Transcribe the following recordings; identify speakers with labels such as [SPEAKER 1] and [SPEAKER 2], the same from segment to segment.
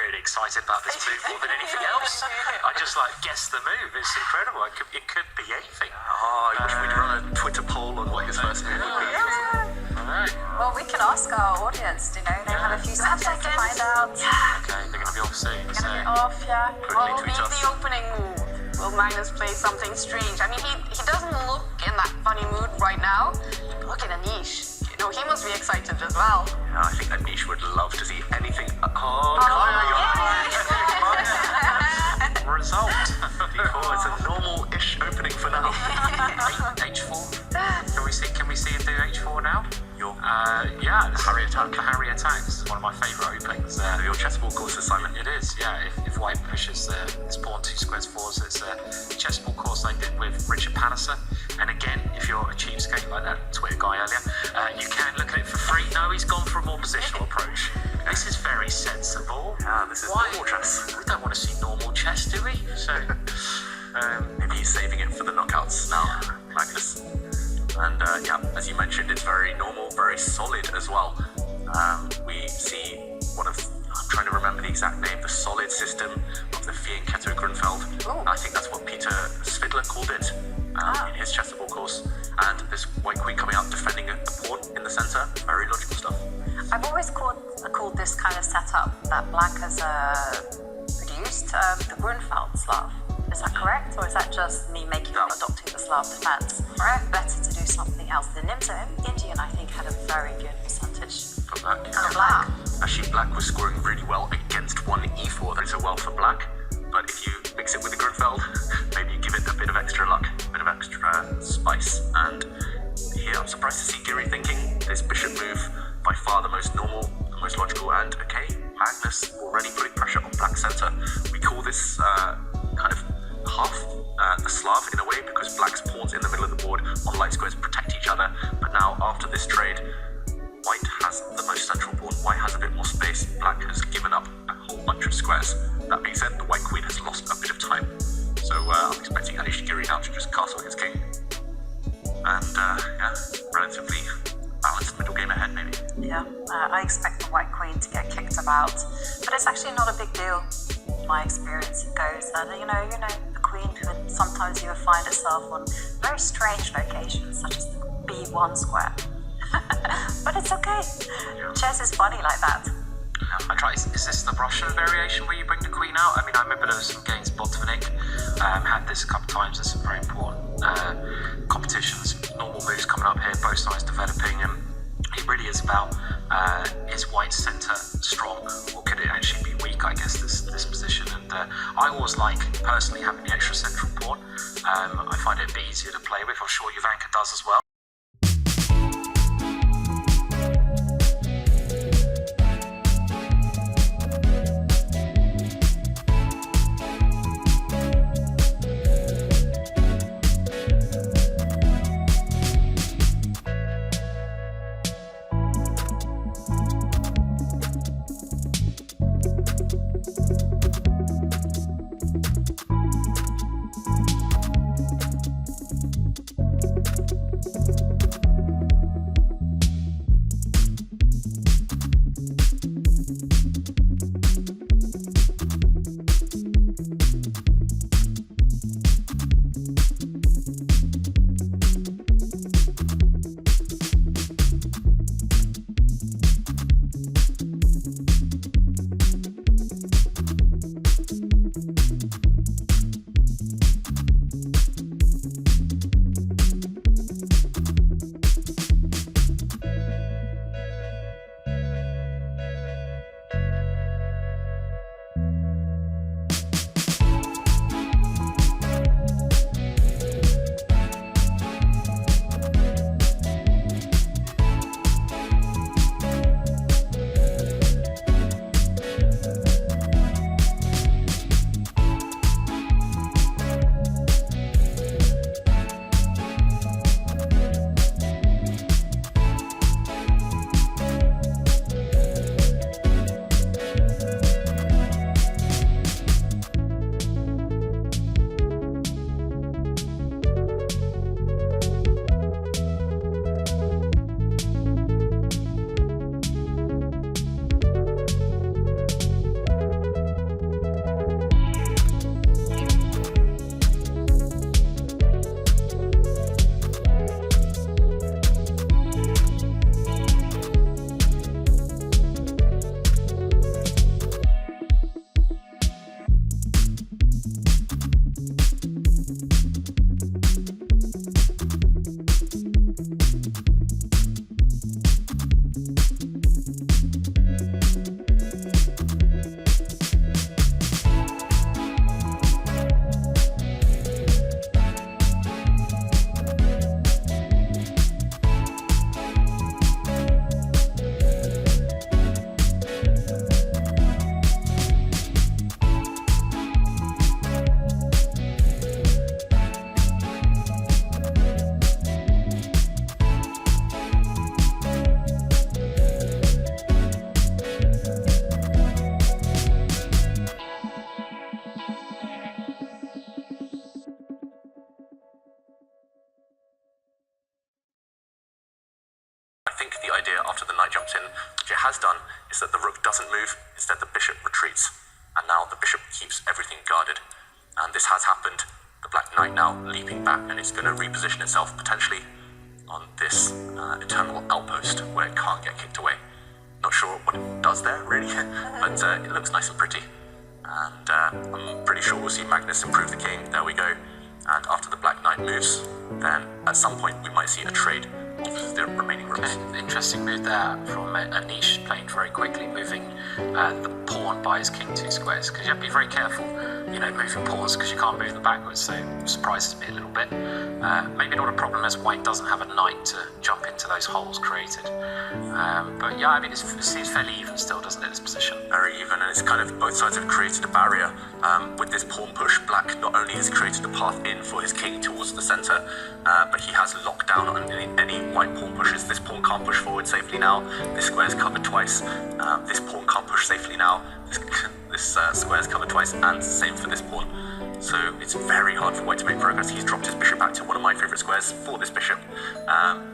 [SPEAKER 1] really excited about this move more than anything else. I just guessed the move. It's incredible. It could be anything.
[SPEAKER 2] Oh, I wish we'd run a Twitter poll on what his first move would be.
[SPEAKER 1] Alright.
[SPEAKER 3] Well, we can ask our audience, they have a few seconds to find out.
[SPEAKER 1] Okay, they're going to be off soon.
[SPEAKER 3] They're going to be off, yeah.
[SPEAKER 4] What will be the opening move? Will Magnus play something strange? I mean, he doesn't look in that funny mood right now. Look at Anish. He must be excited as well.
[SPEAKER 2] Yeah, I think Anish would love to see anything.
[SPEAKER 1] Result.
[SPEAKER 2] It's a normal-ish opening for now.
[SPEAKER 1] H4. Can we see him do H4 now?
[SPEAKER 2] The Harry attack.
[SPEAKER 1] The Harry attack. This is one of my favourite openings.
[SPEAKER 2] Your chessable course assignment.
[SPEAKER 1] It is, yeah. If white pushes this pawn 2 squares forwards, it's a chessable course I did with Richard Palliser. And again, if you're a cheapskate like that Twitter guy earlier, you can look at it for free. No, he's gone for a more positional approach. This is very sensible.
[SPEAKER 2] Yeah, this is normal chess.
[SPEAKER 1] We don't want to see normal chess, do we? So
[SPEAKER 2] maybe he's saving it for the knockouts now, Magnus. And as you mentioned, it's very normal, very solid as well. We see I'm trying to remember the exact name, the solid system of the Fianchetto Grunfeld. I think that's what Peter Svidler called it in his chessable course. And this white queen coming out, defending the pawn in the center, very logical stuff.
[SPEAKER 3] I've always called this kind of setup that black has produced the Grunfeld Slav. Is that correct? Or is that just me adopting the Slav defense? Right? Better to do something else. The Nimzo Indian, I think, had a very good percentage.
[SPEAKER 2] For black.
[SPEAKER 3] For black.
[SPEAKER 2] Actually, black was scoring really well against one e4. That is a well for black. But if you mix it with the Grunfeld, maybe you give it a bit of extra luck, a bit of extra spice. And here I'm surprised to see Giri thinking this bishop move, by far the most normal, the most logical. And okay, Magnus already putting pressure on black center. We call this kind of half the Slav in a way, because black's pawns in the middle of the board on light squares protect each other. But now after this trade, white has the most central pawn, white has a bit more space, black has given up a whole bunch of squares. That being said, the white queen has lost a bit of time. So I'm expecting Anish Giri now to just castle his king. And relatively balanced middle game ahead maybe.
[SPEAKER 3] Yeah, I expect the white queen to get kicked about, but it's actually not a big deal. My experience goes that the queen could sometimes even find itself on very strange locations, such as the B1 square. But it's okay. Chess is funny like that.
[SPEAKER 1] I try. Is this the Russian variation where you bring the queen out? I mean, I remember there was some games Botvinnik had this a couple of times. There's some very important competitions, normal moves coming up here, both sides developing, and it really is about is white centre strong, or could it actually be weak? I guess this position, and I always like personally having the extra central pawn. I find it a bit easier to play with. I'm sure Jovanka does as well.
[SPEAKER 2] move. Instead, the bishop retreats, and now the bishop keeps everything guarded. And this has happened. The black knight now leaping back, and it's going to reposition itself potentially on this eternal outpost where it can't get kicked away. Not sure what it does there, really, but it looks nice and pretty. And I'm pretty sure we'll see Magnus improve the king. There we go. And after the black knight moves, then at some point we might see a trade of the remaining rooms.
[SPEAKER 1] Interesting move there from Anish, playing very quickly, moving the pawn by his king 2 squares, because you have to be very careful, moving pawns, because you can't move them backwards, so it surprises me a little bit. Maybe not a problem as white doesn't have a knight to jump into those holes created. But yeah, I mean, it seems fairly even still, doesn't it, this position?
[SPEAKER 2] Very even, and it's kind of both sides have created a barrier. With this pawn push, black not only has created a path in for his king towards the centre, but he has locked down on any white pawn pushes. This pawn can't push forward safely now. This square is covered twice. This pawn can't push safely now. This square is covered twice, and same for this pawn. So it's very hard for white to make progress. He's dropped his bishop back to one of my favourite squares for this bishop,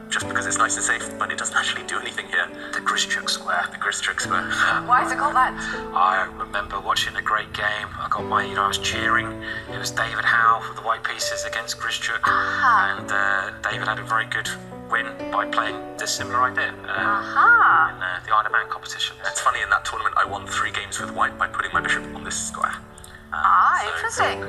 [SPEAKER 2] just because it's nice and safe, but it doesn't actually do anything here.
[SPEAKER 1] The Grischuk square.
[SPEAKER 2] The Grischuk square.
[SPEAKER 4] Why is it called that?
[SPEAKER 1] I remember watching a great game. I got I was cheering. It was David Howe for the white pieces against Grischuk, and David had a very good win by playing this similar idea in the Isle of Man competition.
[SPEAKER 2] It's funny, in that tournament I won 3 games with white by putting my bishop on this square.
[SPEAKER 4] Interesting.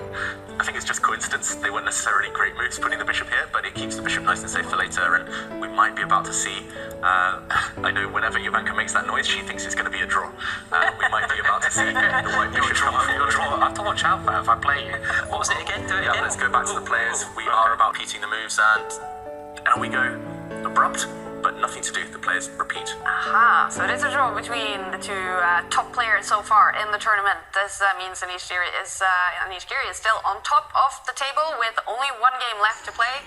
[SPEAKER 2] I think it's just coincidence. They weren't necessarily great moves putting the bishop here, but it keeps the bishop nice and safe for later, and we might be about to see, I know whenever Jovanka makes that noise, she thinks it's going to be a draw. We might be about to see the white bishop come forward.
[SPEAKER 1] I have to watch out for that if I play you. What was it again? Do it again.
[SPEAKER 2] Let's go back to the players. We are about repeating the moves, and there we go. Abrupt, but nothing to do. The players repeat.
[SPEAKER 4] So it is a draw between the two top players so far in the tournament. This means Anish Giri is still on top of the table with only 1 game left to play.